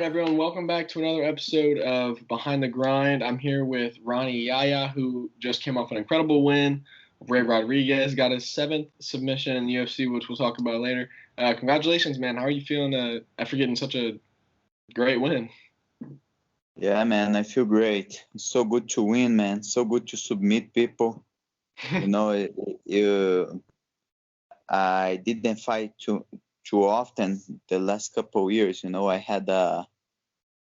everyone? Welcome back to another episode of Behind the Grind. I'm here with Rani Yahya, who just came off an incredible win. Ray Rodriguez got his seventh submission in the UFC, which we'll talk about later. Congratulations, man. How are you feeling after getting such a great win? Yeah, man, I feel great. It's so good to win, man. So good to submit people. I didn't fight too often the last couple of years. I had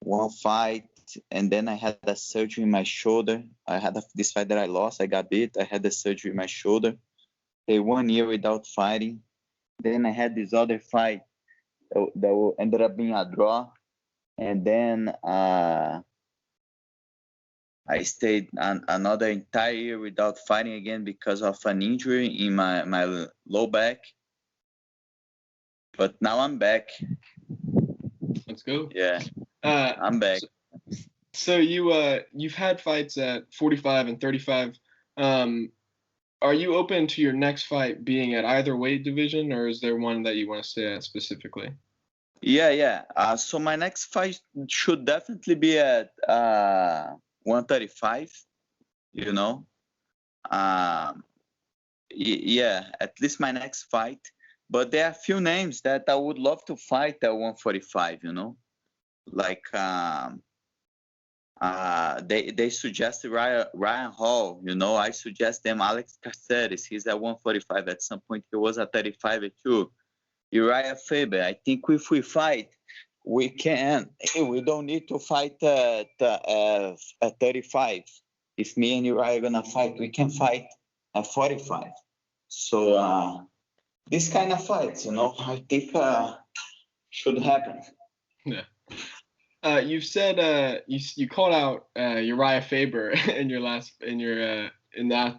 one fight, and then I had a surgery in my shoulder. I had this fight that I lost. I got beat. I had the surgery in my shoulder. Stayed 1 year without fighting. Then I had this other fight that ended up being a draw. And then I stayed another entire year without fighting again because of an injury in my low back. But now I'm back. Let's go. Yeah, I'm back. So you've had fights at 45 and 35. Are you open to your next fight being at either weight division, or is there one that you want to stay at specifically? Yeah. So my next fight should definitely be at 135. Yeah, at least my next fight. But there are a few names that I would love to fight at 145. Like they suggested Ryan Hall. I suggest them Alex Caceres. He's at 145. At some point, he was at 35 too. Uriah Faber. I think if we fight, we can. We don't need to fight at 35. If me and Uriah are gonna fight, we can fight at 45. So this kind of fights, I think should happen. Yeah. You've said you called out Uriah Faber at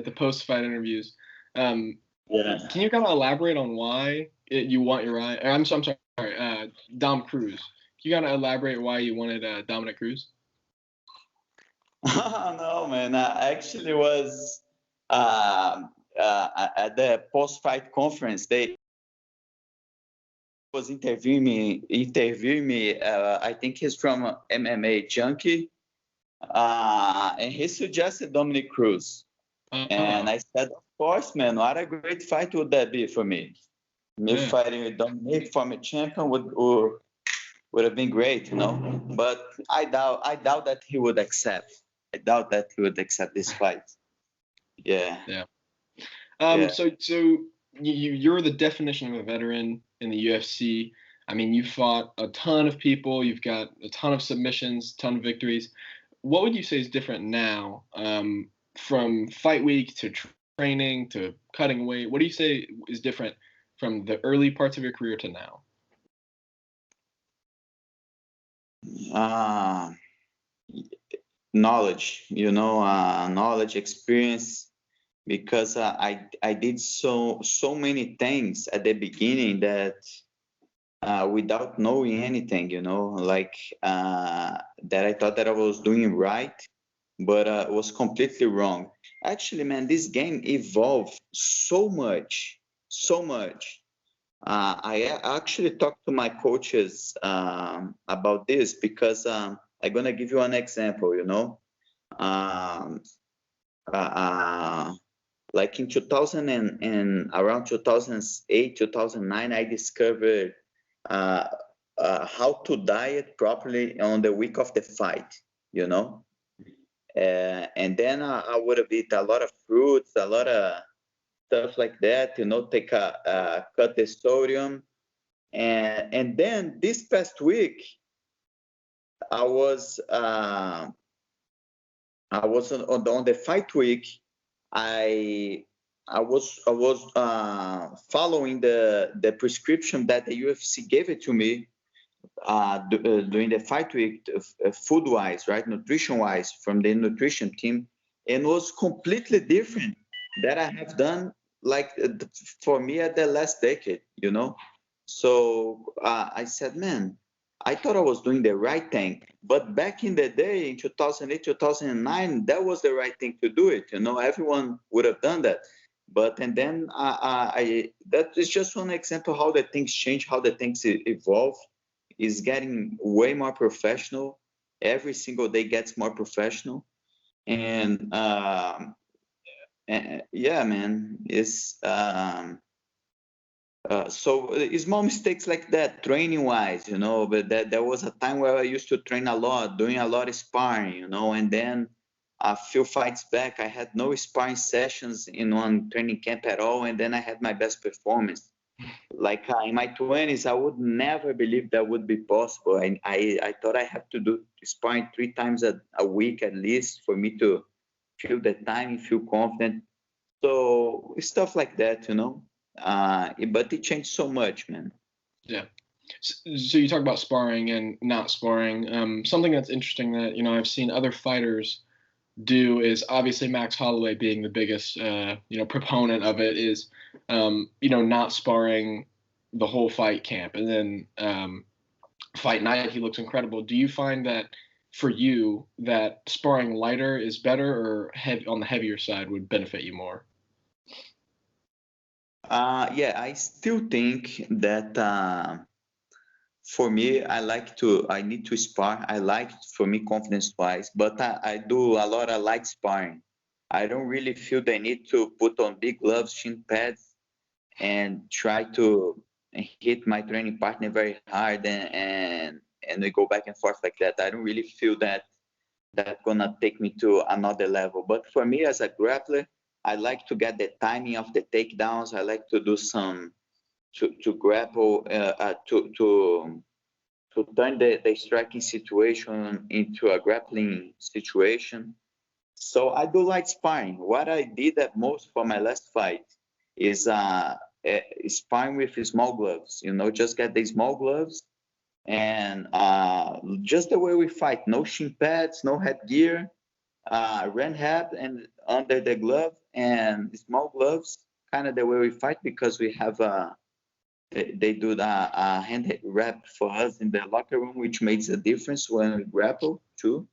the post-fight interviews. Yeah. Can you kind of elaborate on why you want Uriah? I'm sorry, Dom Cruz. Can you kind of elaborate why you wanted Dominic Cruz? No, man. I actually was at the post-fight conference. They was interviewing me. I think he's from MMA Junkie, and he suggested Dominic Cruz. And I said, of course, man, what a great fight would that be for me? Fighting with Dominic, former champion, would have been great, But I doubt that he would accept. I doubt that he would accept this fight. Yeah. So you're the definition of a veteran in the UFC. I mean, you've fought a ton of people. You've got a ton of submissions, ton of victories. What would you say is different now, from fight week to training to cutting weight? What do you say is different from the early parts of your career to now? Knowledge, knowledge, experience, because I did so many things at the beginning that without knowing anything, like that I thought that I was doing right, but was completely wrong. Actually, man, this game evolved so much. I actually talked to my coaches about this because I'm gonna give you an example. Like in 2000 and around 2008, 2009, I discovered how to diet properly on the week of the fight. And then I would have eaten a lot of fruits, a lot of stuff like that, take cut the sodium. And then this past week, I was on the fight week. I was following the prescription that the UFC gave it to me during the fight week, food wise, right, nutrition wise, from the nutrition team, and was completely different that I have done like for me at the last decade, So I said, man, I thought I was doing the right thing, but back in the day, in 2008, 2009, that was the right thing to do it. Everyone would have done that. And then that is just one example how the things change, how the things evolve. is getting way more professional. Every single day gets more professional. And yeah, man, so small mistakes like that, training wise, but there was a time where I used to train a lot, doing a lot of sparring, and then a few fights back, I had no sparring sessions in one training camp at all, and then I had my best performance. Like in my 20s, I would never believe that would be possible. I thought I have to do sparring 3 times a week at least for me to feel the time, feel confident. So stuff like that, but it changed so much, man. Yeah. So you talk about sparring and not sparring. Something that's interesting that I've seen other fighters do is, obviously Max Holloway being the biggest proponent of it, is not sparring the whole fight camp, and then fight night he looks incredible. Do you find that for you that sparring lighter is better, or on the heavier side would benefit you more? Yeah, I still think that for me, I need to spar. I like, for me, confidence-wise, but I do a lot of light sparring. I don't really feel the need to put on big gloves, shin pads, and try to hit my training partner very hard and we go back and forth like that. I don't really feel that's gonna take me to another level. But for me as a grappler, I like to get the timing of the takedowns. I like to do some to grapple to turn the striking situation into a grappling situation. So I do like sparring. What I did at most for my last fight is sparring with small gloves. Just get the small gloves and just the way we fight. No shin pads, no headgear, ran hat and under the glove and small gloves. Kind of the way we fight, because we have they do the hand wrap for us in the locker room, which makes a difference when we grapple too.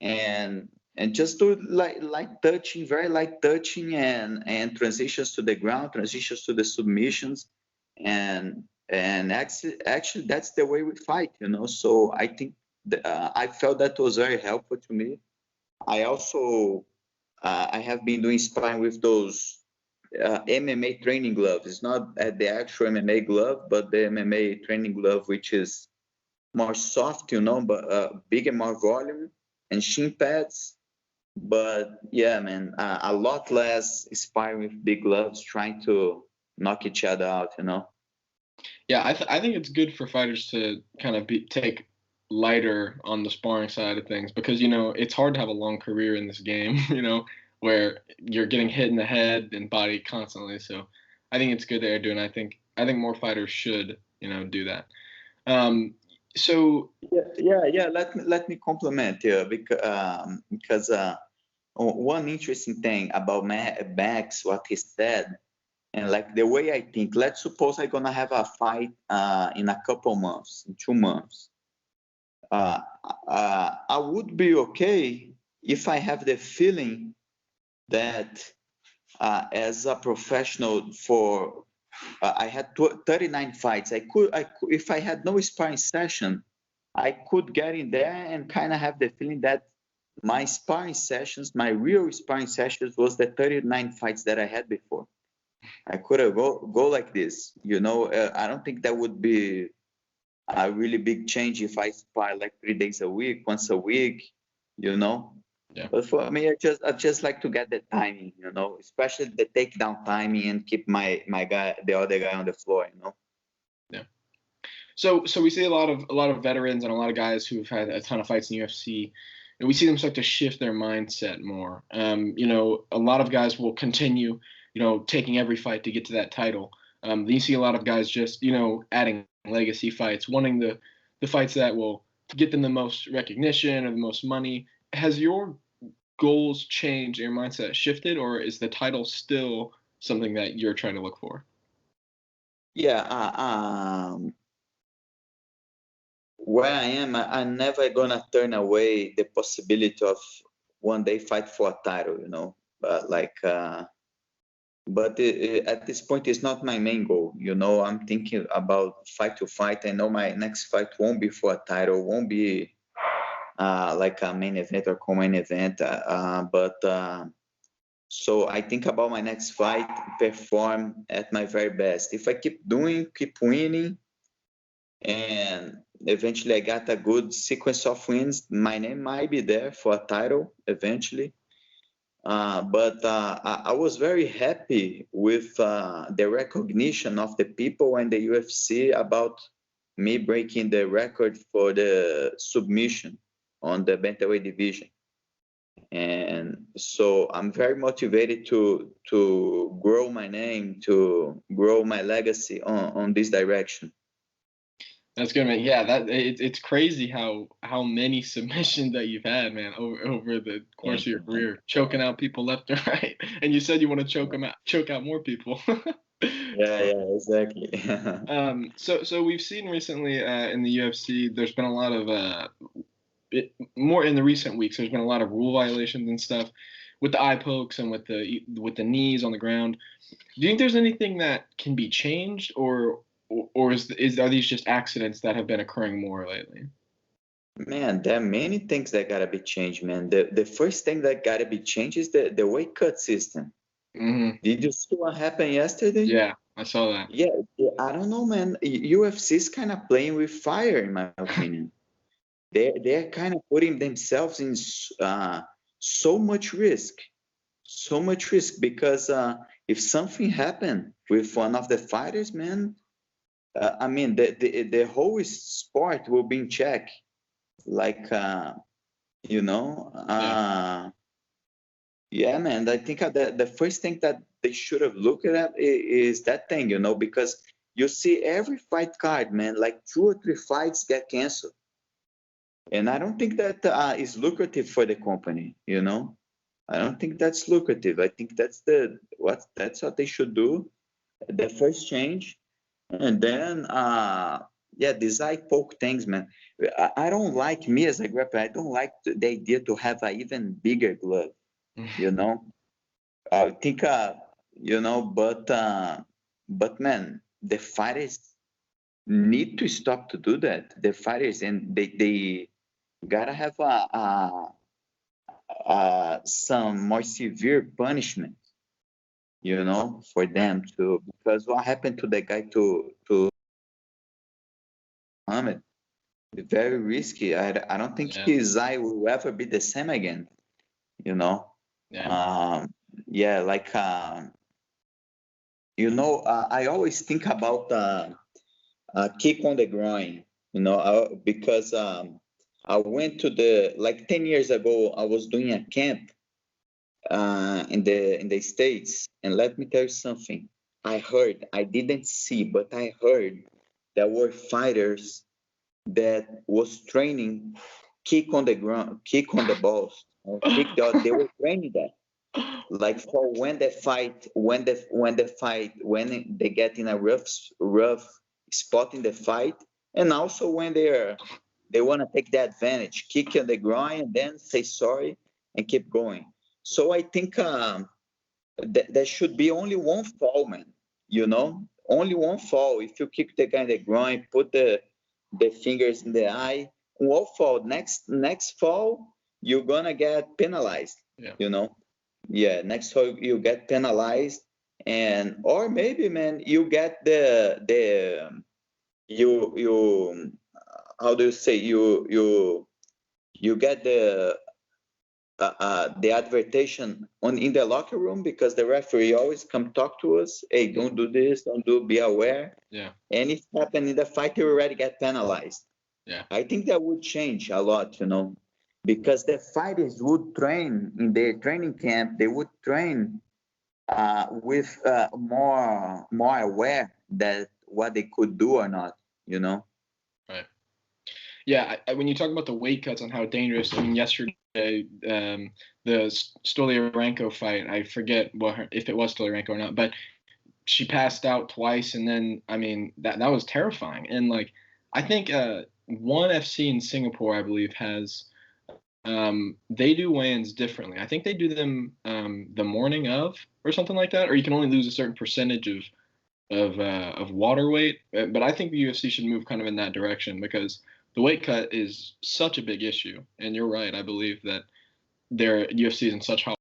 And just do light touching, very light touching, and transitions to the ground, transitions to the submissions, and actually that's the way we fight, So I think I felt that was very helpful to me. I also I have been doing sparring with those MMA training gloves. It's not the actual MMA glove, but the MMA training glove, which is more soft, but bigger, more volume, and shin pads. But yeah, man, a lot less sparring with big gloves, trying to knock each other out, Yeah, I think it's good for fighters to kind of take lighter on the sparring side of things, because it's hard to have a long career in this game, where you're getting hit in the head and body constantly. So I think it's good that they're doing. I think more fighters should do that. So yeah. Let me compliment you, because one interesting thing about Max, what he said, and like the way I think. Let's suppose I'm gonna have a fight in a couple months, in 2 months. I would be okay if I have the feeling that as a professional I had 39 fights. I could, if I had no sparring session, I could get in there and kind of have the feeling that my sparring sessions, my real sparring sessions, was the 39 fights that I had before. I could have go like this, I don't think that would be a really big change if I spar like 3 days a week, once a week, Yeah. But for me, I just like to get the timing, especially the takedown timing, and keep my guy, the other guy, on the floor, Yeah. So we see a lot of veterans and a lot of guys who've had a ton of fights in the UFC, and we see them start to shift their mindset more. A lot of guys will continue, taking every fight to get to that title. Then you see a lot of guys just, adding legacy fights, wanting the fights that will get them the most recognition or the most money. Has your goals changed, your mindset shifted, or is the title still something that you're trying to look for? Yeah, where I am, I'm never gonna turn away the possibility of one day fight for a title, but but at this point, it's not my main goal. You know, I'm thinking about fight to fight. I know my next fight won't be for a title, won't be like a main event or co-main event, but so I think about my next fight, perform at my very best. If I keep doing, keep winning, and eventually I got a good sequence of wins, my name might be there for a title eventually. But I was very happy with the recognition of the people and the UFC about me breaking the record for the submission on the bantamweight division. And so I'm very motivated to grow my name, to grow my legacy on this direction. That's good, man. Yeah, it's crazy how many submissions that you've had, man, over the course of your career, choking out people left and right. And you said you want to choke out more people. Yeah, exactly. So we've seen recently in the UFC, there's been a lot of more in the recent weeks. There's been a lot of rule violations and stuff with the eye pokes and with the knees on the ground. Do you think there's anything that can be changed, or are these just accidents that have been occurring more lately? Man, there are many things that gotta be changed, man. The first thing that gotta be changed is the weight cut system. Mm-hmm. Did you see what happened yesterday? Yeah, I saw that. Yeah, I don't know, man. UFC is kind of playing with fire, in my opinion. They're kind of putting themselves in so much risk, because if something happened with one of the fighters, man, I mean the whole sport will be in check. Like you know, yeah, man. I think the first thing that they should have looked at is that thing, you know, because you see every fight card, man, like 2 or 3 fights get canceled. And I don't think that is lucrative for the company, you know. I don't think that's lucrative. I think that's what they should do. The first change, and then yeah, these eye poke things, man. I don't like, me as a grappler. I don't like the idea to have an even bigger glove, you know. I think you know, but man, the fighters need to stop to do that. The fighters, and they gotta have some more severe punishment, you know, for them to, because what happened to the guy to Muhammad, very risky. I don't think his eye will ever be the same again, you know. Yeah, like you know, I always think about kick on the groin, you know, because I went to the, like 10 years ago, I was doing a camp in the States, and let me tell you something. I heard, I didn't see, but I heard there were fighters that was training kick on the ground, kick on the balls, or kick the, they were training that. Like for when they fight, when they get in a rough spot in the fight, and also when they want to take the advantage, kick on the groin, and then say sorry and keep going. So I think there should be only one fall, man. You know, only one fall. If you kick the guy in the groin, put the fingers in the eye, one fall. Next fall, you're gonna get penalized. Yeah. You know, yeah. Next fall, you get penalized, and or maybe, man, you get you how do you say, you get the advertation on in the locker room, because the referee always come talk to us. Hey, don't do this, don't do, be aware. Yeah. And if happen in the fight, you already get penalized. Yeah. I think that would change a lot, you know, because the fighters would train in their training camp. They would train with more aware that what they could do or not, you know. Right. Yeah, when you talk about the weight cuts and how dangerous, I mean, yesterday, the Stoliarenko fight, I forget if it was Stoliarenko or not, but she passed out twice, and then, I mean, that was terrifying. And like, I think ONE FC in Singapore, I believe, has they do weigh-ins differently. I think they do them the morning of or something like that, or you can only lose a certain percentage of water weight. But I think the UFC should move kind of in that direction because the weight cut is such a big issue. And you're right. I believe that their UFC is in such high